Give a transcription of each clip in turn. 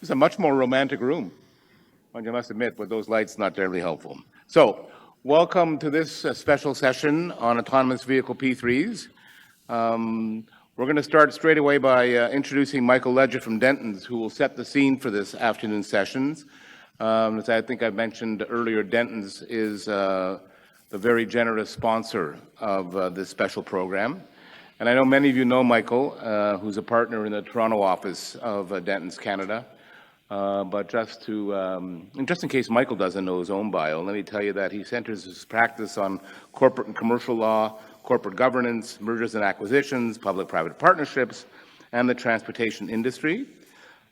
It's a much more romantic room. I must admit, with those lights, not terribly helpful. So, welcome to this special session on autonomous vehicle P3s. We're going to start straight away by introducing Michael Ledger from Dentons, who will set the scene for this afternoon's sessions. As I think I mentioned earlier, Dentons is the very generous sponsor of this special program. And I know many of you know Michael, who's a partner in the Toronto office of Dentons Canada. But just in case Michael doesn't know his own bio, let me tell you that he centers his practice on corporate and commercial law, corporate governance, mergers and acquisitions, public-private partnerships, and the transportation industry.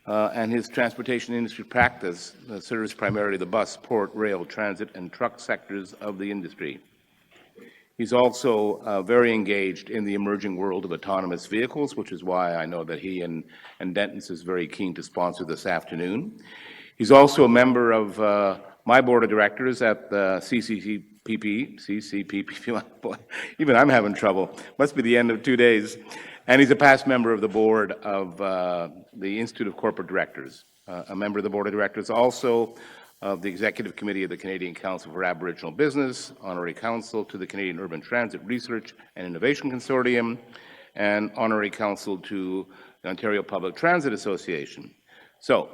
And his transportation industry practice serves primarily the bus, port, rail, transit, and truck sectors of the industry. He's also very engaged in the emerging world of autonomous vehicles, which is why I know that he and Dentons is very keen to sponsor this afternoon. He's also a member of my board of directors at the CCPP, boy, even I'm having trouble. Must be the end of 2 days. And he's a past member of the board of the Institute of Corporate Directors, a member of the board of directors also of the Executive Committee of the Canadian Council for Aboriginal Business, Honorary Counsel to the Canadian Urban Transit Research and Innovation Consortium, and Honorary Counsel to the Ontario Public Transit Association. So,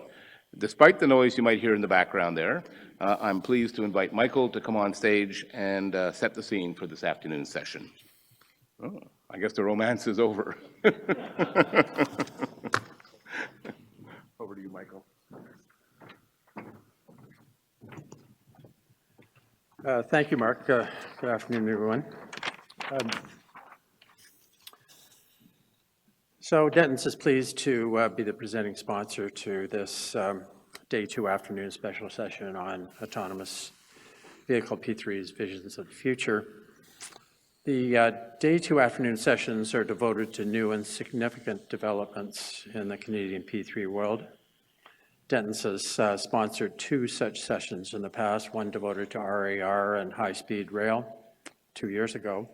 despite the noise you might hear in the background there, I'm pleased to invite Michael to come on stage and set the scene for this afternoon's session. Oh, I guess the romance is over. Over to you, Michael. Thank you, Mark. Good afternoon, everyone. So Dentons is pleased to be the presenting sponsor to this Day 2 afternoon special session on autonomous vehicle P3's Visions of the Future. The Day 2 afternoon sessions are devoted to new and significant developments in the Canadian P3 world. Dentons has sponsored 2 such sessions in the past, one devoted to RAR and high-speed rail 2 years ago,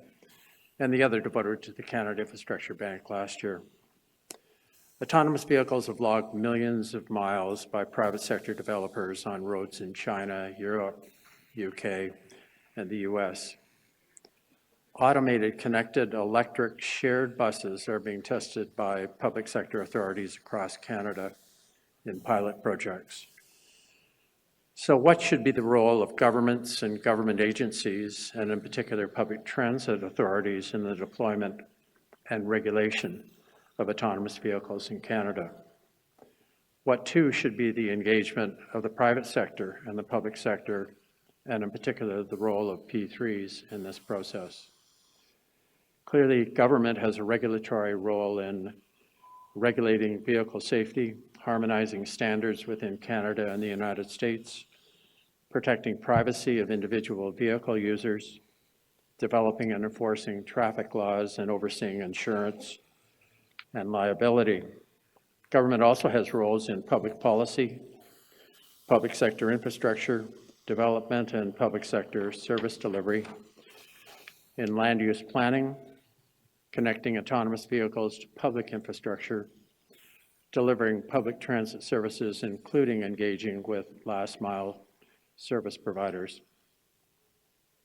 and the other devoted to the Canada Infrastructure Bank last year. Autonomous vehicles have logged millions of miles by private sector developers on roads in China, Europe, UK, and the US. Automated, connected, electric, shared buses are being tested by public sector authorities across Canada in pilot projects. So what should be the role of governments and government agencies, and in particular public transit authorities, in the deployment and regulation of autonomous vehicles in Canada? What too should be the engagement of the private sector and the public sector, and in particular the role of P3s in this process? Clearly, government has a regulatory role in regulating vehicle safety, harmonizing standards within Canada and the United States, protecting privacy of individual vehicle users, developing and enforcing traffic laws, and overseeing insurance and liability. Government also has roles in public policy, public sector infrastructure development, and public sector service delivery, in land use planning, connecting autonomous vehicles to public infrastructure, delivering public transit services, including engaging with last-mile service providers.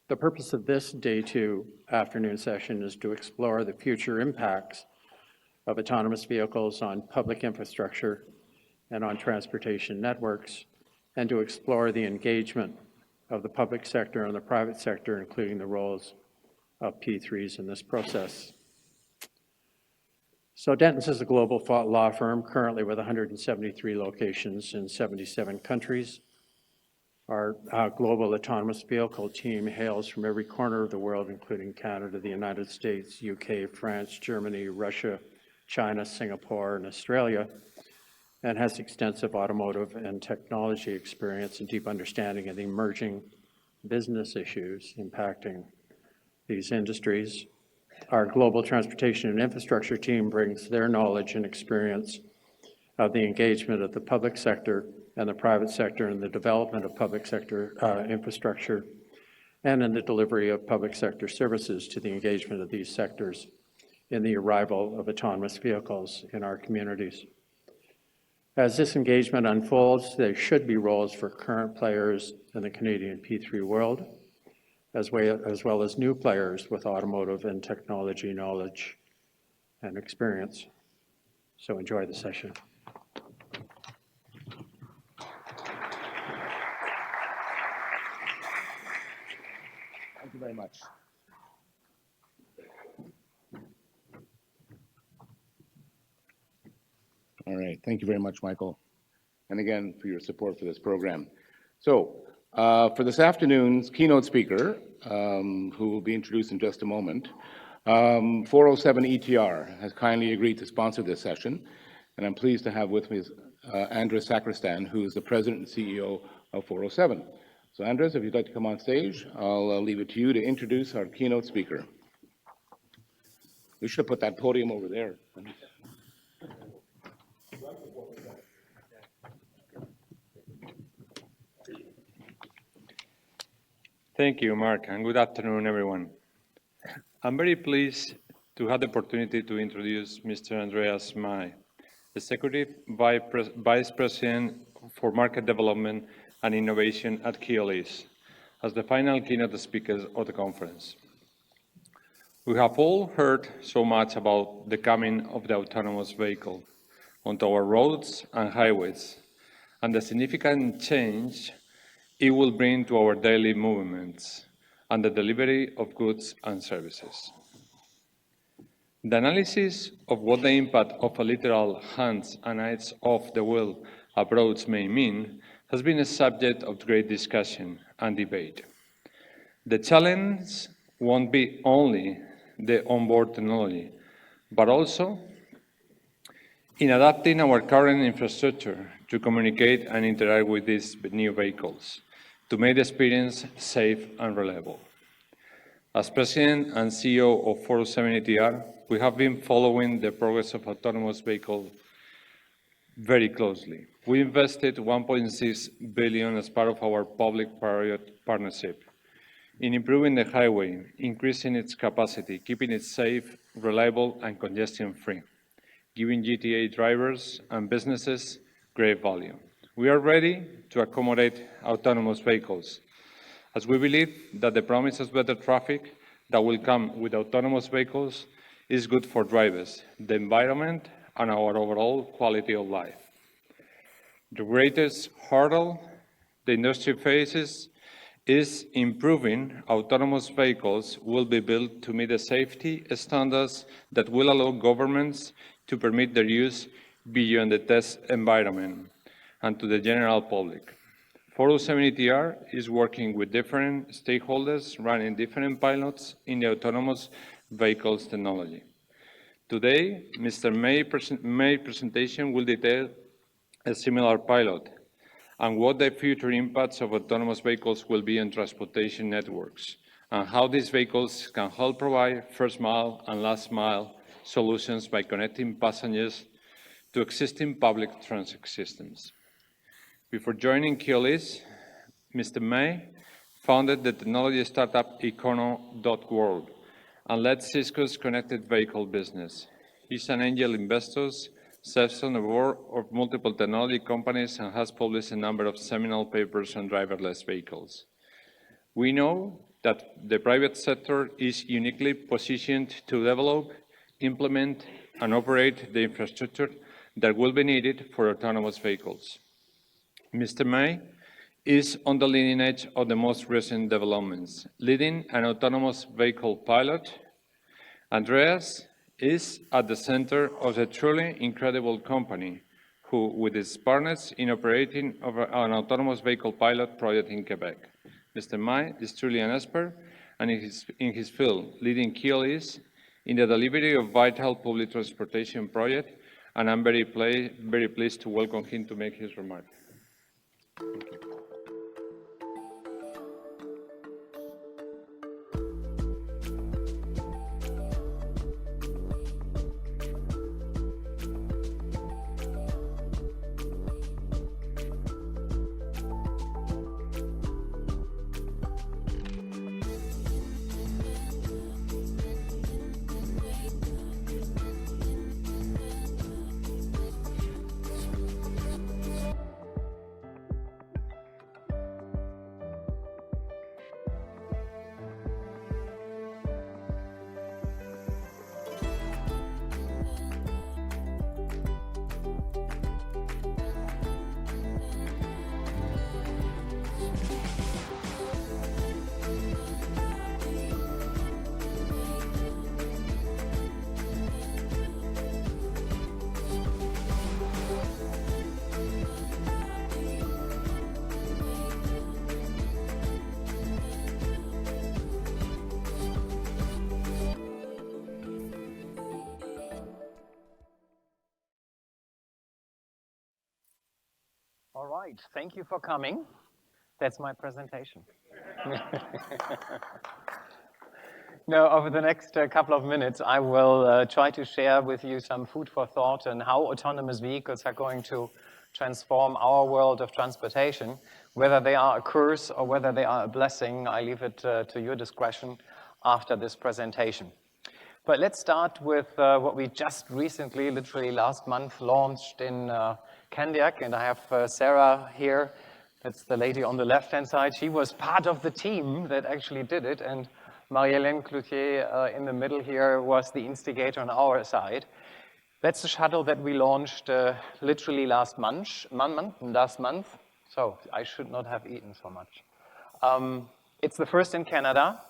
The purpose of this Day 2 afternoon session is to explore the future impacts of autonomous vehicles on public infrastructure and on transportation networks, and to explore the engagement of the public sector and the private sector, including the roles of P3s in this process. So Dentons is a global law firm currently with 173 locations in 77 countries. Our global autonomous vehicle team hails from every corner of the world, including Canada, the United States, UK, France, Germany, Russia, China, Singapore, and Australia, and has extensive automotive and technology experience and deep understanding of the emerging business issues impacting these industries. Our global transportation and infrastructure team brings their knowledge and experience of the engagement of the public sector and the private sector in the development of public sector infrastructure and in the delivery of public sector services to the engagement of these sectors in the arrival of autonomous vehicles in our communities. As this engagement unfolds, there should be roles for current players in the Canadian P3 world, as well as new players with automotive and technology knowledge and experience. So enjoy the session. Thank you very much. All right, thank you very much, Michael. And again, for your support for this program. So, for this afternoon's keynote speaker, who will be introduced in just a moment, 407 ETR has kindly agreed to sponsor this session. And I'm pleased to have with me Andreas Sacristan, who is the president and CEO of 407. So Andreas, if you'd like to come on stage, I'll leave it to you to introduce our keynote speaker. We should have put that podium over there. Thank you, Mark, and good afternoon, everyone. I'm very pleased to have the opportunity to introduce Mr. Andreas Mai, Executive Vice President for Market Development and Innovation at Keolis, as the final keynote speaker of the conference. We have all heard so much about the coming of the autonomous vehicle onto our roads and highways, and the significant change it will bring to our daily movements and the delivery of goods and services. The analysis of what the impact of a literal hands and eyes off the wheel approach may mean has been a subject of great discussion and debate. The challenge won't be only the onboard technology, but also in adapting our current infrastructure to communicate and interact with these new vehicles to make the experience safe and reliable. As President and CEO of 407 ETR, we have been following the progress of autonomous vehicles very closely. We invested $1.6 billion as part of our public-private partnership in improving the highway, increasing its capacity, keeping it safe, reliable, and congestion-free, giving GTA drivers and businesses great value. We are ready to accommodate autonomous vehicles, as we believe that the promise of better traffic that will come with autonomous vehicles is good for drivers, the environment, and our overall quality of life. The greatest hurdle the industry faces is improving autonomous vehicles will be built to meet the safety standards that will allow governments to permit their use beyond the test environment and to the general public. 407 ETR is working with different stakeholders running different pilots in the autonomous vehicles technology. Today, Mr. May's presentation will detail a similar pilot and what the future impacts of autonomous vehicles will be on transportation networks, and how these vehicles can help provide first-mile and last-mile solutions by connecting passengers to existing public transit systems. Before joining Keolis, Mr. Mai founded the technology startup Econo.world and led Cisco's connected vehicle business. He's an angel investor, serves on the board of multiple technology companies, and has published a number of seminal papers on driverless vehicles. We know that the private sector is uniquely positioned to develop, implement, and operate the infrastructure that will be needed for autonomous vehicles. Mr. Mai is on the leading edge of the most recent developments, leading an autonomous vehicle pilot. Andreas is at the center of a truly incredible company who, with its partners in operating an autonomous vehicle pilot project in Quebec. Mr. Mai is truly an expert and in his field, leading Keolis in the delivery of vital public transportation project, and I'm very pleased to welcome him to make his remarks. Thank you. All right, thank you for coming. That's my presentation. Now, over the next couple of minutes, I will try to share with you some food for thought on how autonomous vehicles are going to transform our world of transportation. Whether they are a curse or whether they are a blessing, I leave it to your discretion after this presentation. But let's start with what we just recently, literally last month, launched in Candiac, and I have Sarah here. That's the lady on the left-hand side. She was part of the team that actually did it, and Marie-Hélène Cloutier in the middle here was the instigator on our side. That's the shuttle that we launched literally last month. So I should not have eaten so much. It's the first in Canada.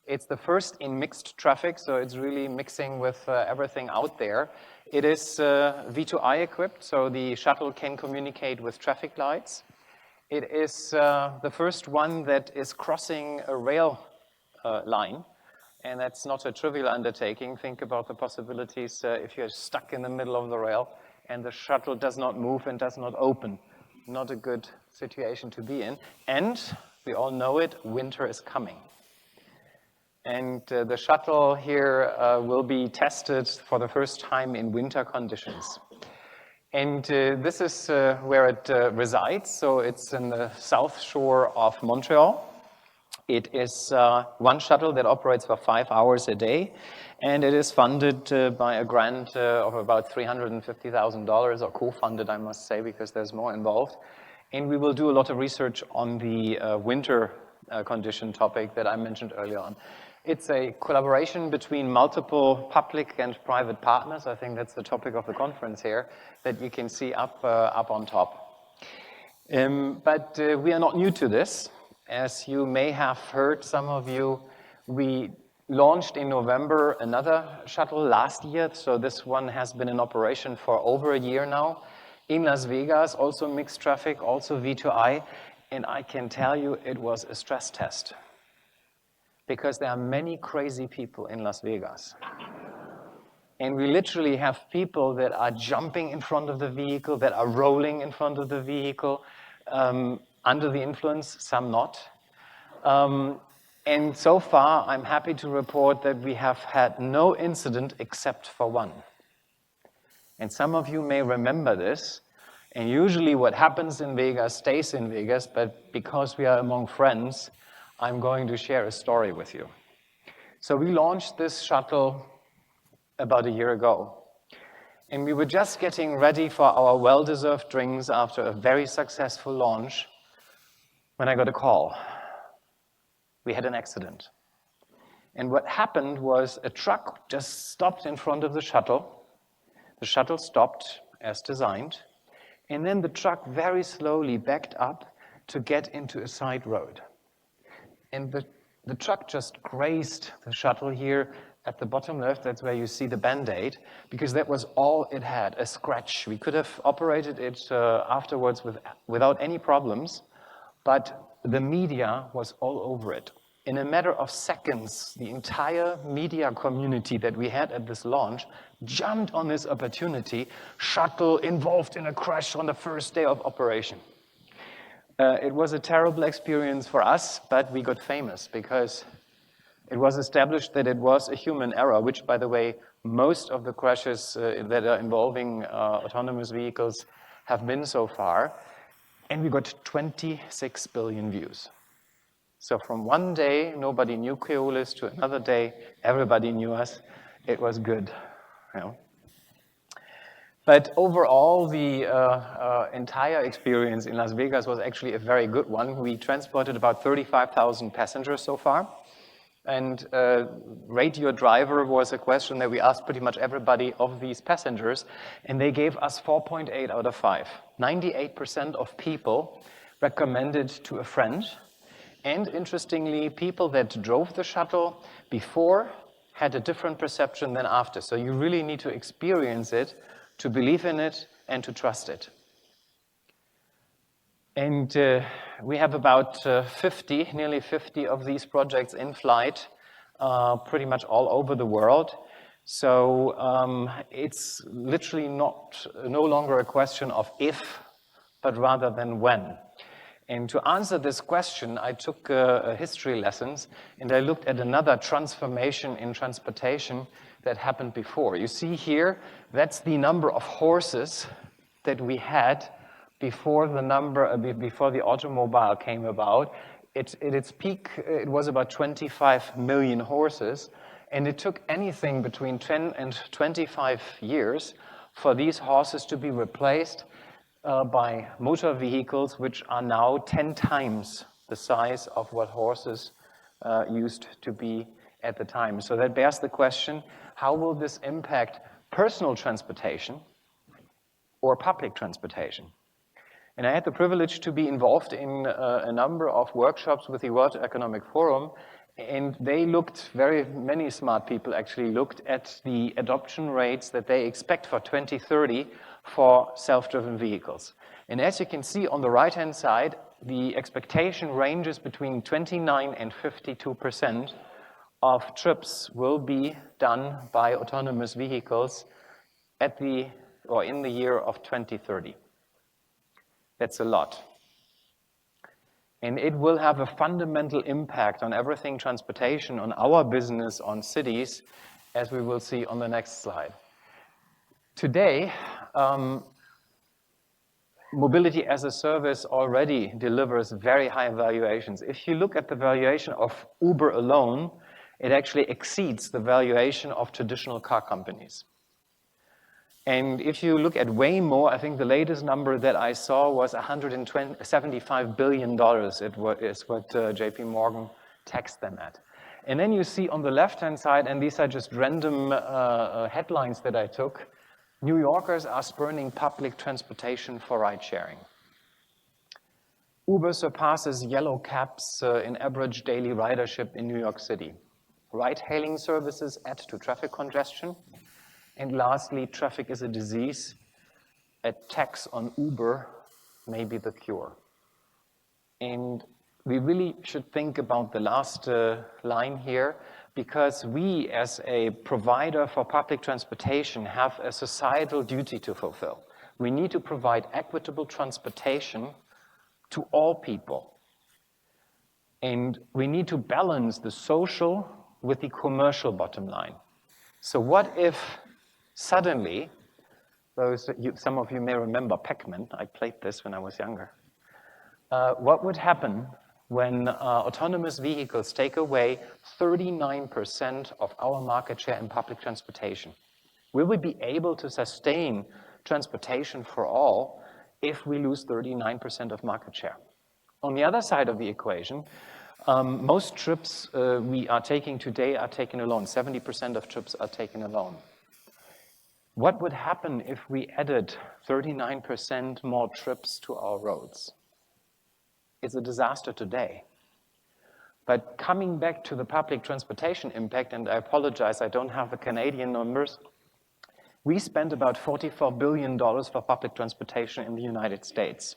It's the first in mixed traffic, so it's really mixing with everything out there. It is V2I equipped, so the shuttle can communicate with traffic lights. It is the first one that is crossing a rail line, and that's not a trivial undertaking. Think about the possibilities if you're stuck in the middle of the rail and the shuttle does not move and does not open. Not a good situation to be in. And we all know it, winter is coming. And the shuttle here will be tested for the first time in winter conditions. And this is where it resides. So it's in the south shore of Montreal. It is one shuttle that operates for 5 hours a day. And it is funded by a grant of about $350,000, or co-funded, I must say, because there's more involved. And we will do a lot of research on the winter condition topic that I mentioned earlier on. It's a collaboration between multiple public and private partners. I think that's the topic of the conference here that you can see up on top. But we are not new to this. As you may have heard, some of you, we launched in November another shuttle last year. So this one has been in operation for over a year now. In Las Vegas, also mixed traffic, also V2I. And I can tell you it was a stress test, because there are many crazy people in Las Vegas. And we literally have people that are jumping in front of the vehicle, that are rolling in front of the vehicle, under the influence, some not. And so far, I'm happy to report that we have had no incident except for one. And some of you may remember this. And usually what happens in Vegas stays in Vegas, but because we are among friends, I'm going to share a story with you. So we launched this shuttle about a year ago. And we were just getting ready for our well-deserved drinks after a very successful launch when I got a call. We had an accident. And what happened was a truck just stopped in front of the shuttle. The shuttle stopped as designed. And then the truck very slowly backed up to get into a side road. And the truck just grazed the shuttle here at the bottom left. That's where you see the Band-Aid, because that was all it had, a scratch. We could have operated it afterwards without any problems, but the media was all over it. In a matter of seconds, the entire media community that we had at this launch jumped on this opportunity, shuttle involved in a crash on the first day of operation. It was a terrible experience for us, but we got famous because it was established that it was a human error, which, by the way, most of the crashes that are involving autonomous vehicles have been so far. And we got 26 billion views. So from one day, nobody knew Keolis, to another day, everybody knew us. It was good. You know? But overall, the entire experience in Las Vegas was actually a very good one. We transported about 35,000 passengers so far. And rate your driver was a question that we asked pretty much everybody of these passengers, and they gave us 4.8 out of 5. 98% of people recommended to a friend. And interestingly, people that drove the shuttle before had a different perception than after. So you really need to experience it to believe in it and to trust it. And we have about 50, nearly 50 of these projects in flight, pretty much all over the world. So it's literally no longer a question of if but rather than when. And to answer this question, I took history lessons, and I looked at another transformation in transportation that happened before. You see here, that's the number of horses that we had before the automobile came about. At its peak, it was about 25 million horses, and it took anything between 10 and 25 years for these horses to be replaced by motor vehicles, which are now 10 times the size of what horses used to be at the time. So that bears the question, how will this impact personal transportation or public transportation? And I had the privilege to be involved in a number of workshops with the World Economic Forum, and many smart people actually looked at the adoption rates that they expect for 2030 for self-driven vehicles. And as you can see on the right-hand side, the expectation ranges between 29 and 52% of trips will be done by autonomous vehicles in the year of 2030. That's a lot. And it will have a fundamental impact on everything transportation, on our business, on cities, as we will see on the next slide. Today, mobility as a service already delivers very high valuations. If you look at the valuation of Uber alone, it actually exceeds the valuation of traditional car companies. And if you look at Waymo, I think the latest number that I saw was $175 billion. It is what JP Morgan taxed them at. And then you see on the left-hand side, and these are just random headlines that I took, New Yorkers are spurning public transportation for ride-sharing. Uber surpasses yellow cabs in average daily ridership in New York City. Ride-hailing services add to traffic congestion. And lastly, traffic is a disease. A tax on Uber may be the cure. And we really should think about the last line here, because we, as a provider for public transportation, have a societal duty to fulfill. We need to provide equitable transportation to all people. And we need to balance the social with the commercial bottom line. So what if suddenly, some of you may remember Pac-Man, I played this when I was younger. What would happen when autonomous vehicles take away 39% of our market share in public transportation? Will we be able to sustain transportation for all if we lose 39% of market share? On the other side of the equation, most trips we are taking today are taken alone. 70% of trips are taken alone. What would happen if we added 39% more trips to our roads? It's a disaster today. But coming back to the public transportation impact, and I apologize, I don't have the Canadian numbers, we spend about $44 billion for public transportation in the United States.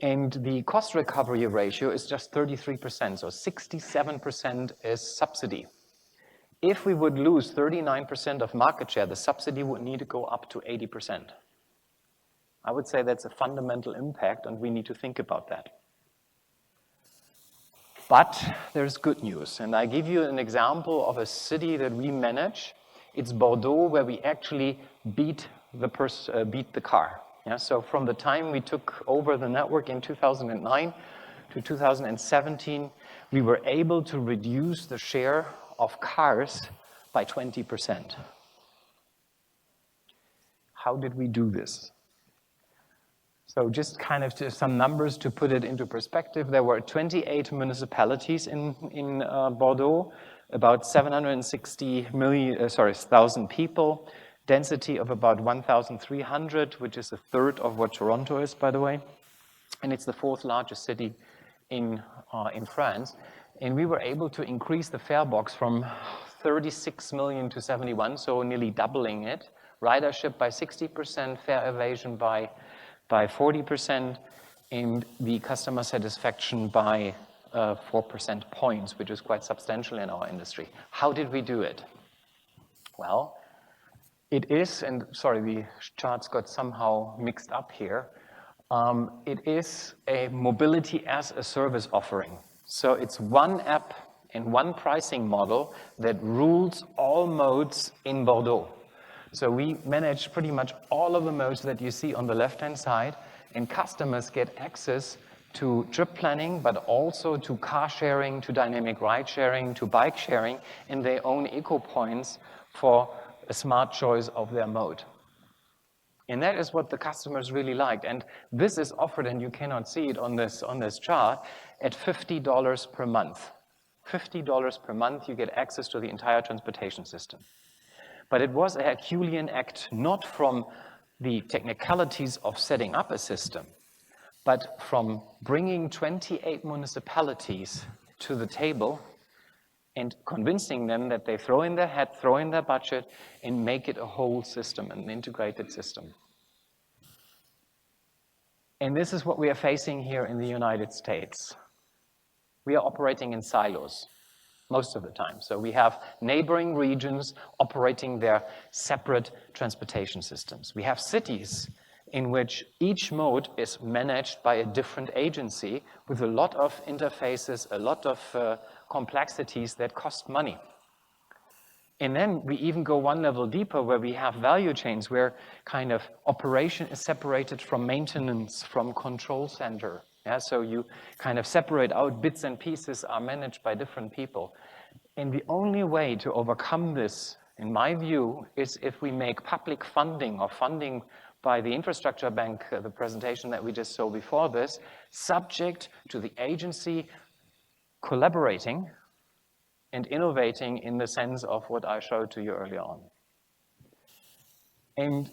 And the cost recovery ratio is just 33%, so 67% is subsidy. If we would lose 39% of market share, the subsidy would need to go up to 80%. I would say that's a fundamental impact, and we need to think about that. But there's good news, and I give you an example of a city that we manage. It's Bordeaux, where we actually beat the car. Yeah, so from the time we took over the network in 2009 to 2017, we were able to reduce the share of cars by 20%. How did we do this? So just kind of some numbers to put it into perspective. There were 28 municipalities in Bordeaux, about 760,000 people, density of about 1,300, which is a third of what Toronto is, by the way. And it's the fourth largest city in France. And we were able to increase the fare box from 36 million to 71, so nearly doubling it. Ridership by 60%, fare evasion by 40%, and the customer satisfaction by 4% points, which is quite substantial in our industry. How did we do it? Well, it is, and sorry, the charts got somehow mixed up here. It is a mobility as a service offering. So it's one app and one pricing model that rules all modes in Bordeaux. So we manage pretty much all of the modes that you see on the left-hand side, and customers get access to trip planning, but also to car sharing, to dynamic ride sharing, to bike sharing, and their own eco points for a smart choice of their mode. And that is what the customers really liked. And this is offered, and you cannot see it on this chart, at $50 per month. $50 per month, you get access to the entire transportation system. But it was a Herculean act, not from the technicalities of setting up a system, but from bringing 28 municipalities to the table and convincing them that they throw in their hat, throw in their budget, and make it a whole system, an integrated system. And this is what we are facing here in the United States. We are operating in silos most of the time. So we have neighboring regions operating their separate transportation systems. We have cities in which each mode is managed by a different agency with a lot of interfaces, a lot of complexities that cost money. And then we even go one level deeper where we have value chains where kind of operation is separated from maintenance, from control center. Yeah, so you kind of separate out bits and pieces are managed by different people. And the only way to overcome this, in my view, is if we make public funding or funding by the infrastructure bank, the presentation that we just saw before this, subject to the agency collaborating and innovating in the sense of what I showed to you earlier on. And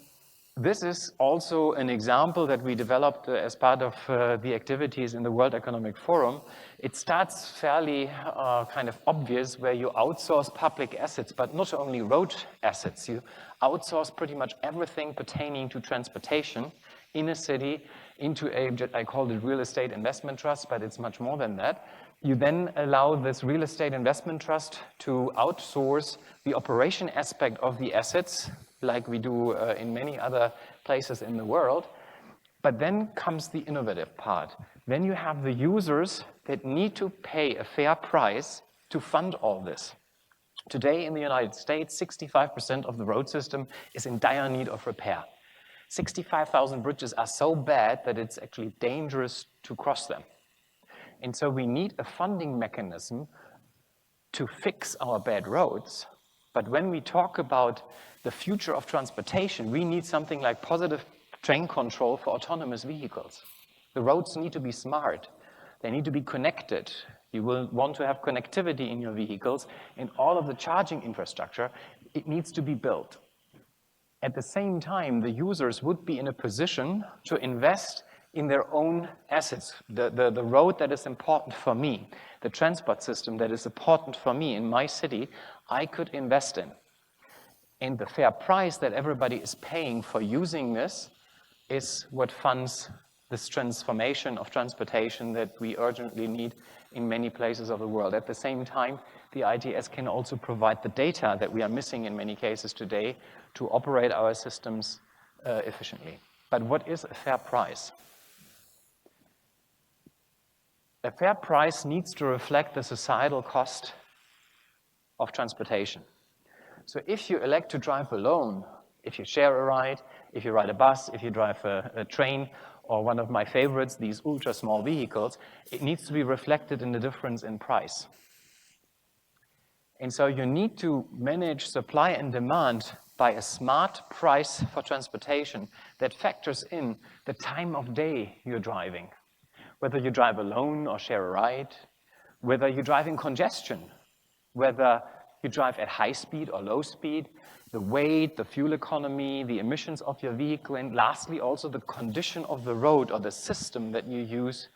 this is also an example that we developed as part of the activities in the World Economic Forum. It starts fairly kind of obvious where you outsource public assets, but not only road assets. You outsource pretty much everything pertaining to transportation in a city into I call it real estate investment trust, but it's much more than that. You then allow this real estate investment trust to outsource the operation aspect of the assets, like we do in many other places in the world. But then comes the innovative part. Then you have the users that need to pay a fair price to fund all this. Today in the United States, 65% of the road system is in dire need of repair. 65,000 bridges are so bad that it's actually dangerous to cross them. And so we need a funding mechanism to fix our bad roads. But when we talk about the future of transportation, we need something like positive train control for autonomous vehicles. The roads need to be smart. They need to be connected. You will want to have connectivity in your vehicles, and all of the charging infrastructure, it needs to be built. At the same time, the users would be in a position to invest in their own assets. The road that is important for me, the transport system that is important for me in my city, I could invest in. And the fair price that everybody is paying for using this is what funds this transformation of transportation that we urgently need in many places of the world. At the same time, the ITS can also provide the data that we are missing in many cases today to operate our systems efficiently. But what is a fair price? A fair price needs to reflect the societal cost of transportation. So if you elect to drive alone, if you share a ride, if you ride a bus, if you drive a train, or one of my favorites, these ultra small vehicles, it needs to be reflected in the difference in price. And so you need to manage supply and demand by a smart price for transportation that factors in the time of day you're driving. Whether you drive alone or share a ride, whether you drive in congestion, whether you drive at high speed or low speed, the weight, the fuel economy, the emissions of your vehicle, and lastly also the condition of the road or the system that you use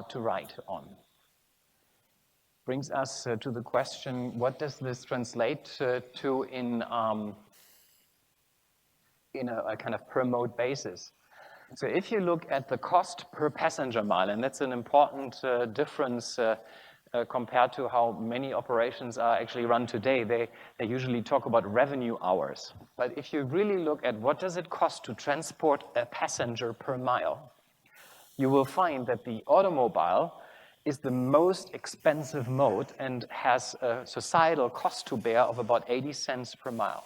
to ride on. Brings us to the question, what does this translate to in a kind of per mode basis? So if you look at the cost per passenger mile, and that's an important difference compared to how many operations are actually run today, they usually talk about revenue hours. But if you really look at what does it cost to transport a passenger per mile, you will find that the automobile is the most expensive mode and has a societal cost to bear of about 80 cents per mile.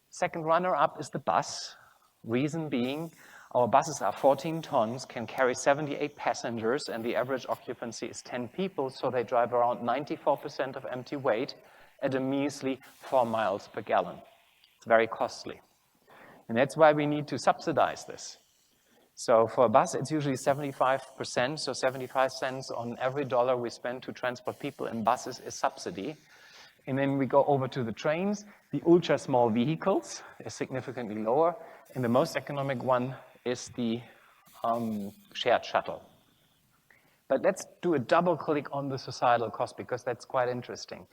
Second runner-up is the bus. Reason being, our buses are 14 tons, can carry 78 passengers, and the average occupancy is 10 people, so they drive around 94% of empty weight at a measly 4 miles per gallon. It's very costly. And that's why we need to subsidize this. So for a bus, it's usually 75%, so 75 cents on every dollar we spend to transport people in buses is subsidy. And then we go over to the trains. The ultra-small vehicles is significantly lower, and the most economic one is the shared shuttle. But let's do a double click on the societal cost, because that's quite interesting.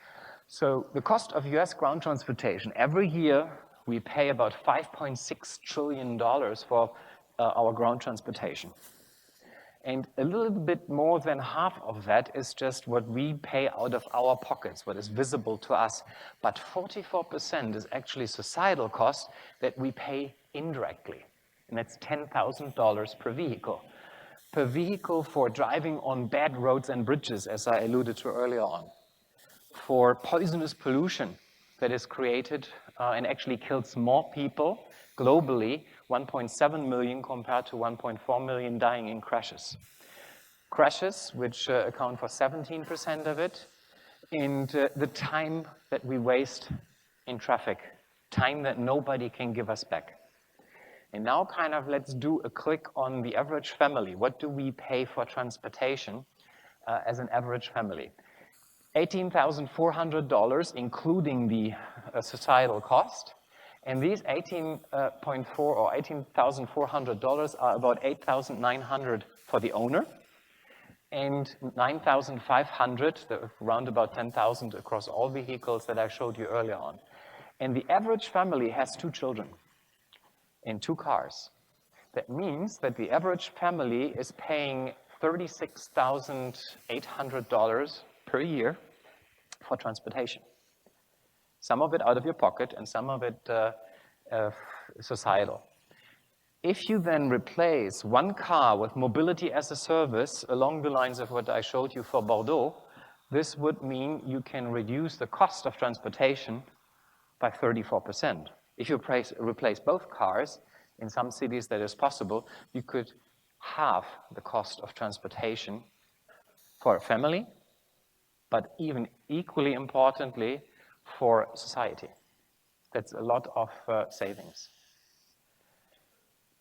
So the cost of US ground transportation, every year we pay about $5.6 trillion for our ground transportation. And a little bit more than half of that is just what we pay out of our pockets, what is visible to us. But 44% is actually societal cost that we pay indirectly. And that's $10,000 per vehicle. Per vehicle for driving on bad roads and bridges, as I alluded to earlier on. For poisonous pollution that is created and actually kills more people globally, 1.7 million compared to 1.4 million dying in crashes. Crashes, which account for 17% of it, and the time that we waste in traffic, time that nobody can give us back. And now kind of let's do a click on the average family. What do we pay for transportation as an average family? $18,400, including the societal cost. And these $18.4 or $18,400 are about $8,900 for the owner, and $9,500, around about $10,000 across all vehicles that I showed you earlier on. And the average family has 2 children and 2 cars. That means that the average family is paying $36,800 per year for transportation. Some of it out of your pocket and some of it societal. If you then replace one car with mobility as a service along the lines of what I showed you for Bordeaux, this would mean you can reduce the cost of transportation by 34%. If you replace both cars, in some cities that is possible, you could halve the cost of transportation for a family, but even equally importantly, for society. That's a lot of savings.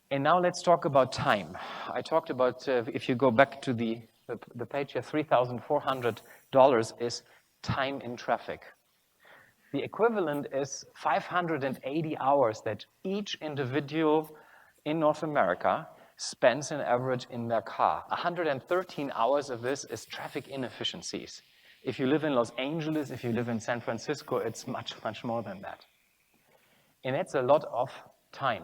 And now let's talk about time. I talked about, if you go back to the page here, $3,400 is time in traffic. The equivalent is 580 hours that each individual in North America spends on average in their car. 113 hours of this is traffic inefficiencies. If you live in Los Angeles, if you live in San Francisco, it's much, much more than that. And that's a lot of time.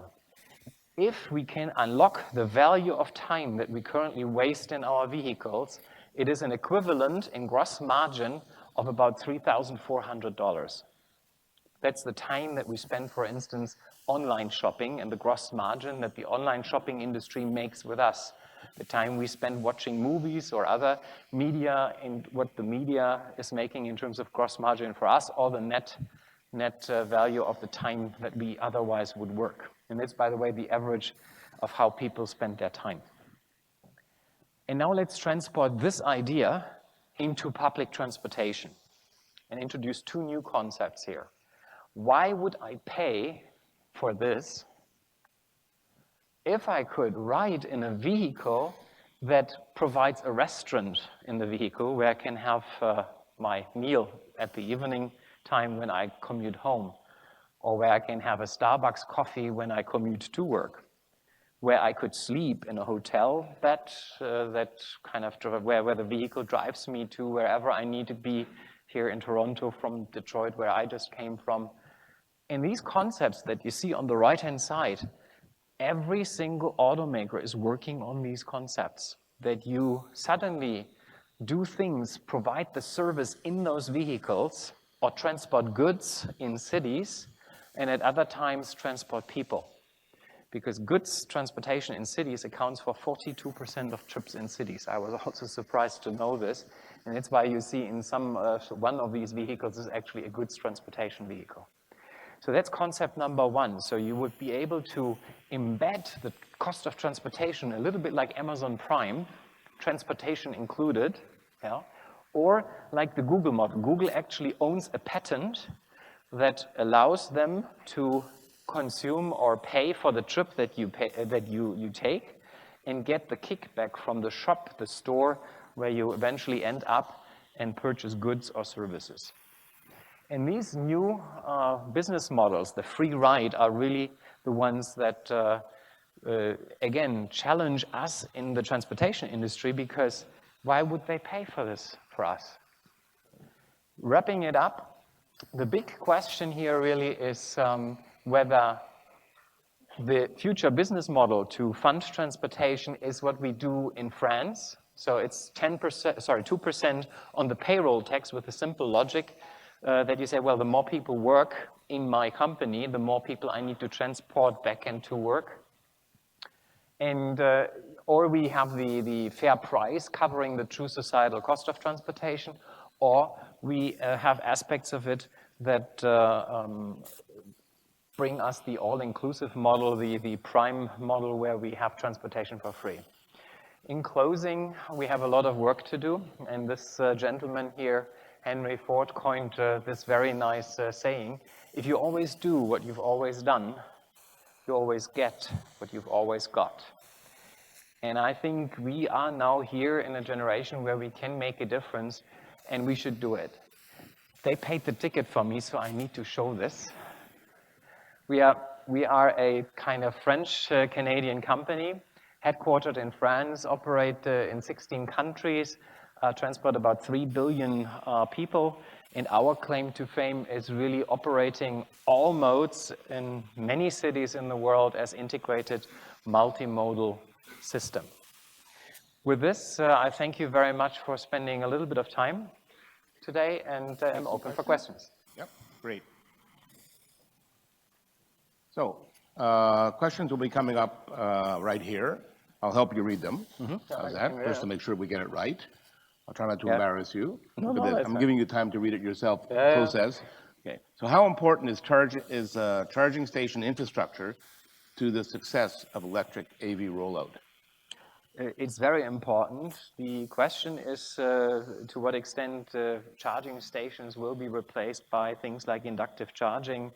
If we can unlock the value of time that we currently waste in our vehicles, it is an equivalent in gross margin of about $3,400. That's the time that we spend, for instance, online shopping and the gross margin that the online shopping industry makes with us. The time we spend watching movies or other media and what the media is making in terms of gross margin for us, or the net value of the time that we otherwise would work. And that's, by the way, the average of how people spend their time. And now let's transport this idea into public transportation and introduce 2 new concepts here. Why would I pay for this if I could ride in a vehicle that provides a restaurant in the vehicle where I can have my meal at the evening time when I commute home, or where I can have a Starbucks coffee when I commute to work, where I could sleep in a hotel bed that kind of where the vehicle drives me to wherever I need to be here in Toronto from Detroit, where I just came from. And these concepts that you see on the right-hand side, every single automaker is working on these concepts, that you suddenly do things, provide the service in those vehicles, or transport goods in cities, and at other times transport people. because goods transportation in cities accounts for 42% of trips in cities. I was also surprised to know this, and that's why you see in some one of these vehicles is actually a goods transportation vehicle. So that's concept number one. So you would be able to embed the cost of transportation a little bit like Amazon Prime, transportation included, yeah? Or like the Google model. Google actually owns a patent that allows them to consume or pay for the trip that you take and get the kickback from the shop, the store, where you eventually end up and purchase goods or services. And these new business models, the free ride, are really the ones that, again, challenge us in the transportation industry, because why would they pay for this for us? Wrapping it up, the big question here really is whether the future business model to fund transportation is what we do in France. So it's 2% on the payroll tax, with a simple logic that you say, well, the more people work in my company, the more people I need to transport back into work. And or we have the fair price covering the true societal cost of transportation, or we have aspects of it that bring us the all-inclusive model, the prime model, where we have transportation for free. In closing, we have a lot of work to do, and this gentleman here, Henry Ford, coined this very nice saying: if you always do what you've always done, you always get what you've always got. And I think we are now here in a generation where we can make a difference, and we should do it. They paid the ticket for me, so I need to show this. We are a kind of French-Canadian company, headquartered in France, operate in 16 countries, transport about 3 billion people, and our claim to fame is really operating all modes in many cities in the world as integrated multimodal system. With this, I thank you very much for spending a little bit of time today, and I'm open for questions. Yep, great. So, questions will be coming up right here. I'll help you read them. How's that? Just to make sure we get it right. I'll try not to embarrass you. No, But that's I'm fine. giving you time to read it yourself. Process. Okay. So, how important is charging station infrastructure to the success of electric AV rollout? It's very important. The question is to what extent charging stations will be replaced by things like inductive charging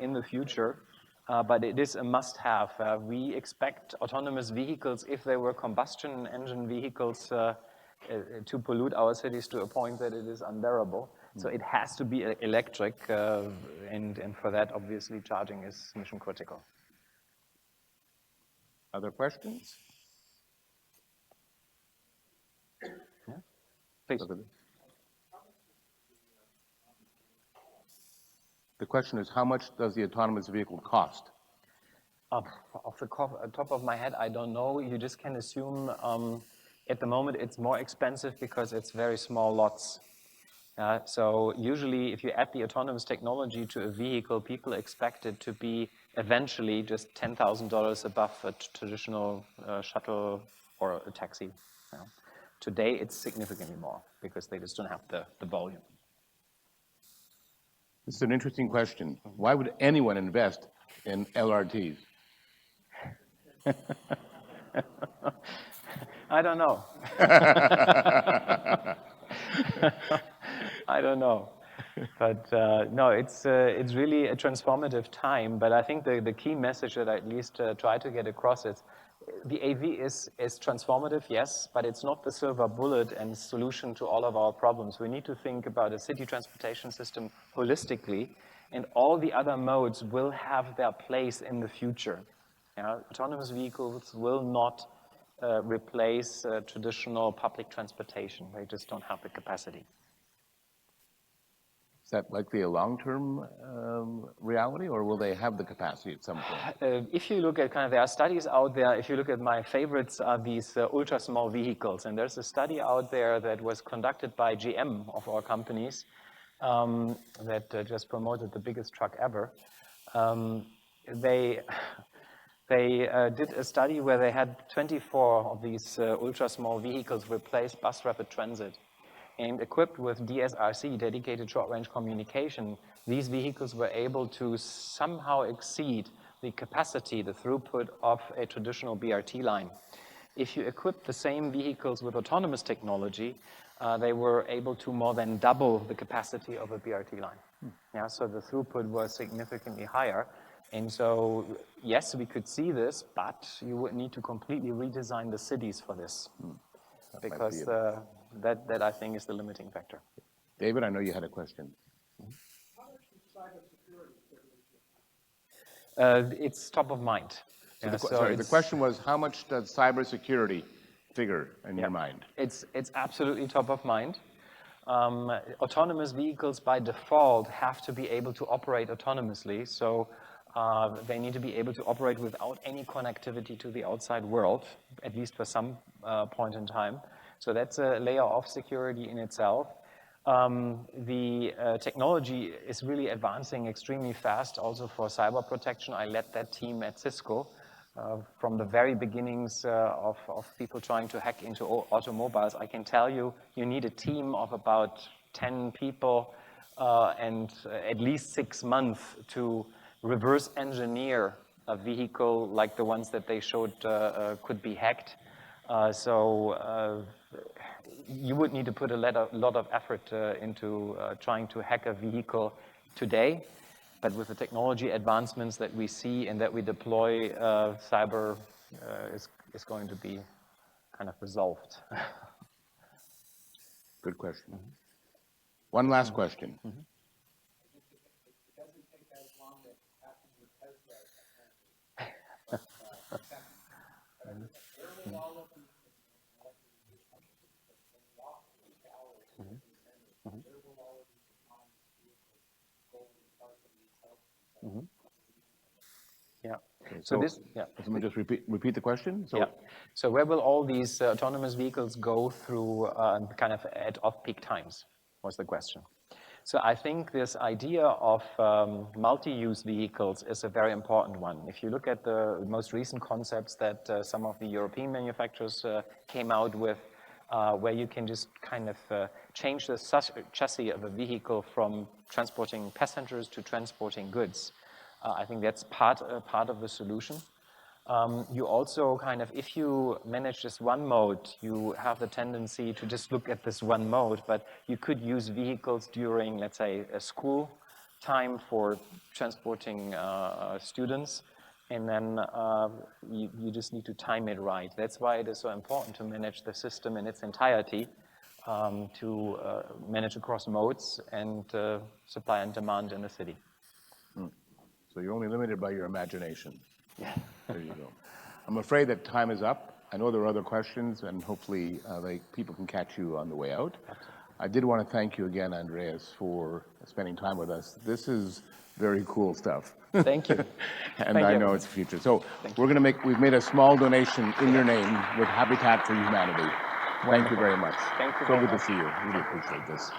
in the future. But it is a must-have. We expect autonomous vehicles, if they were combustion engine vehicles, to pollute our cities to a point that it is unbearable. So it has to be electric, and for that, obviously, charging is mission critical. Other questions? Yeah. Please. The question is, how much does the autonomous vehicle cost? Off the top of my head, I don't know. You just can assume at the moment it's more expensive because it's very small lots. So usually if you add the autonomous technology to a vehicle, people expect it to be eventually just $10,000 above a traditional shuttle or a taxi. Today it's significantly more because they just don't have the volume. This is an interesting question. Why would anyone invest in LRTs? I don't know. I don't know. But no, it's really a transformative time. But I think the key message that I at least try to get across is the AV is transformative, yes, but it's not the silver bullet and solution to all of our problems. We need to think about a city transportation system holistically, and all the other modes will have their place in the future. Autonomous vehicles will not replace traditional public transportation. They just don't have the capacity. Is that likely a long-term reality, or will they have the capacity at some point? If you look at there are studies out there. If you look at my favorites are these ultra small vehicles, and there's a study out there that was conducted by GM of our companies that just promoted the biggest truck ever. They did a study where they had 24 of these ultra-small vehicles replace bus rapid transit. And equipped with DSRC, dedicated short-range communication, these vehicles were able to somehow exceed the capacity, the throughput of a traditional BRT line. If you equip the same vehicles with autonomous technology, they were able to more than double the capacity of a BRT line. Yeah, so the throughput was significantly higher. And so, yes, we could see this, but you would need to completely redesign the cities for this. Because that I think is the limiting factor. David, I know you had a question. It's top of mind. So the question was, how much does cybersecurity figure in your mind? It's absolutely top of mind. Autonomous vehicles by default have to be able to operate autonomously, so they need to be able to operate without any connectivity to the outside world, at least for some point in time. So that's a layer of security in itself. The technology is really advancing extremely fast also for cyber protection. I led that team at Cisco from the very beginnings of people trying to hack into automobiles. I can tell you, you need a team of about 10 people and at least 6 months to reverse engineer a vehicle like the ones that they showed could be hacked. So you would need to put a lot of effort into trying to hack a vehicle today. But with the technology advancements that we see and that we deploy, cyber is going to be kind of resolved. Good question. One last question. Yeah. So let me just repeat the question. So where will all these autonomous vehicles go through kind of at off-peak times, was the question. So I think this idea of multi-use vehicles is a very important one. If you look at the most recent concepts that some of the European manufacturers came out with, where you can just kind of change the chassis of a vehicle from transporting passengers to transporting goods. I think that's part of the solution. You also kind of, if you manage this one mode, you have the tendency to just look at this one mode, but you could use vehicles during, let's say, a school time for transporting students, and then you just need to time it right. That's why it is so important to manage the system in its entirety, to manage across modes and supply and demand in the city. So you're only limited by your imagination. Yeah. There you go. I'm afraid that time is up. I know there are other questions, and hopefully people can catch you on the way out. I did want to thank you again, Andreas, for spending time with us. This is very cool stuff. Thank you. And I know it's future. So we've made a small donation in your name with Habitat for Humanity. Thank you very much. Thank you so very good much. to see you. Really appreciate this.